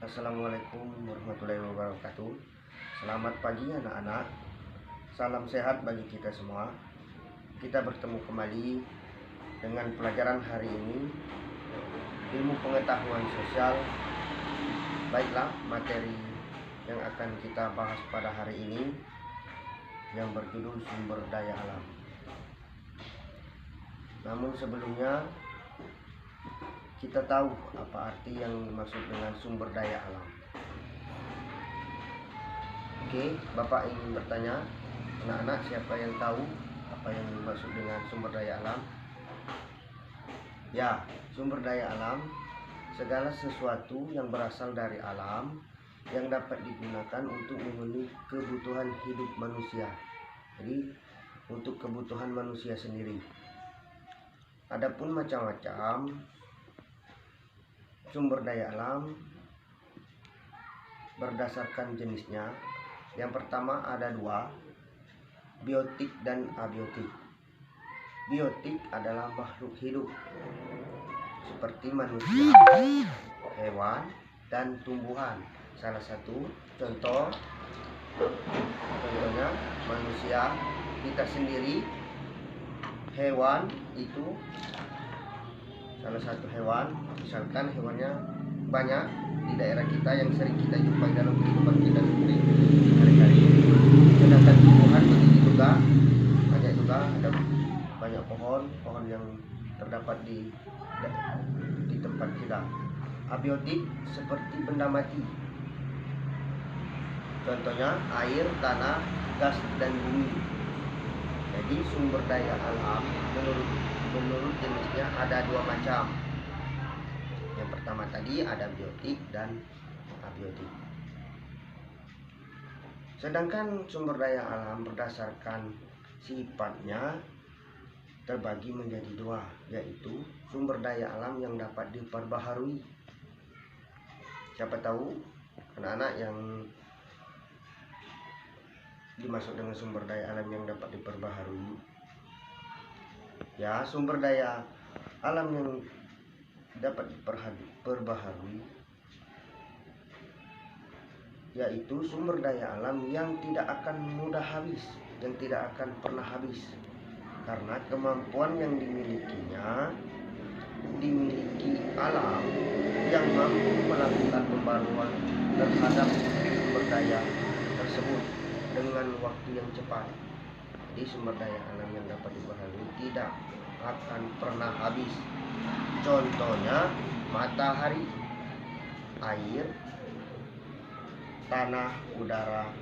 Assalamualaikum warahmatullahi wabarakatuh. Selamat pagi anak-anak. Salam sehat bagi kita semua. Kita bertemu kembali dengan pelajaran hari ini, ilmu pengetahuan sosial. Baiklah, materi yang akan kita bahas pada hari ini yang berjudul sumber daya alam. Namun sebelumnya kita tahu apa arti yang dimaksud dengan sumber daya alam. Oke, Bapak ingin bertanya, anak-anak siapa yang tahu apa yang dimaksud dengan sumber daya alam? Ya, sumber daya alam segala sesuatu yang berasal dari alam yang dapat digunakan untuk memenuhi kebutuhan hidup manusia. Jadi untuk kebutuhan manusia sendiri. Adapun macam-macam sumber daya alam berdasarkan jenisnya. Yang pertama ada dua, biotik dan abiotik. Biotik adalah makhluk hidup seperti manusia, hewan, dan tumbuhan. Salah satu contohnya manusia, kita sendiri, hewan itu salah satu hewan. Misalkan hewannya banyak di daerah kita yang sering kita jumpai dalam kehidupan kita sendiri hari-hari. Sedangkan tumbuhan begitu juga, banyak juga, ada banyak pohon yang terdapat di tempat kita. Abiotik seperti benda mati. Contohnya air, tanah, gas, dan bumi. Jadi sumber daya alam menurut jenisnya ada dua macam. Yang pertama tadi ada biotik dan abiotik. Sedangkan sumber daya alam berdasarkan sifatnya terbagi menjadi dua, yaitu sumber daya alam yang dapat diperbaharui. Siapa tahu anak-anak yang dimaksud dengan sumber daya alam yang dapat diperbaharui? Ya, sumber daya alam yang dapat diperbaharui yaitu sumber daya alam yang tidak akan mudah habis, yang tidak akan pernah habis, karena kemampuan yang dimiliki alam yang mampu melakukan pembaruan terhadap sumber daya tersebut dengan waktu yang cepat. Jadi sumber daya alam yang dapat diperbaharui tidak akan pernah habis. Contohnya matahari, air, tanah, udara,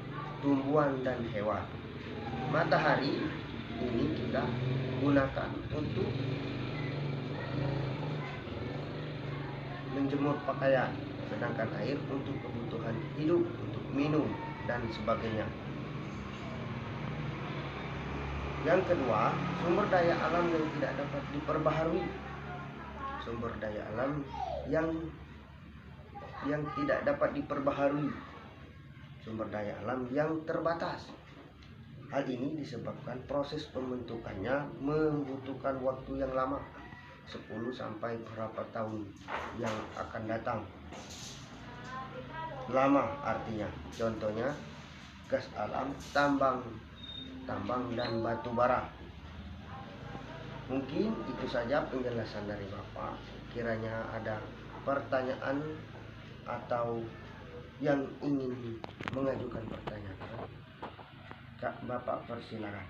tumbuhan, dan hewan. Matahari ini kita gunakan untuk menjemur pakaian, sedangkan air untuk kebutuhan hidup, untuk minum, dan sebagainya. Yang kedua, sumber daya alam yang tidak dapat diperbaharui. Sumber daya alam yang tidak dapat diperbaharui. Sumber daya alam yang terbatas. Hal ini disebabkan proses pembentukannya membutuhkan waktu yang lama, 10 sampai berapa tahun yang akan datang. Lama artinya, contohnya gas alam, tambang dan batu bara. Mungkin itu saja penjelasan dari Bapak. Kiranya ada pertanyaan atau yang ingin mengajukan pertanyaan, Kak, Bapak persilakan.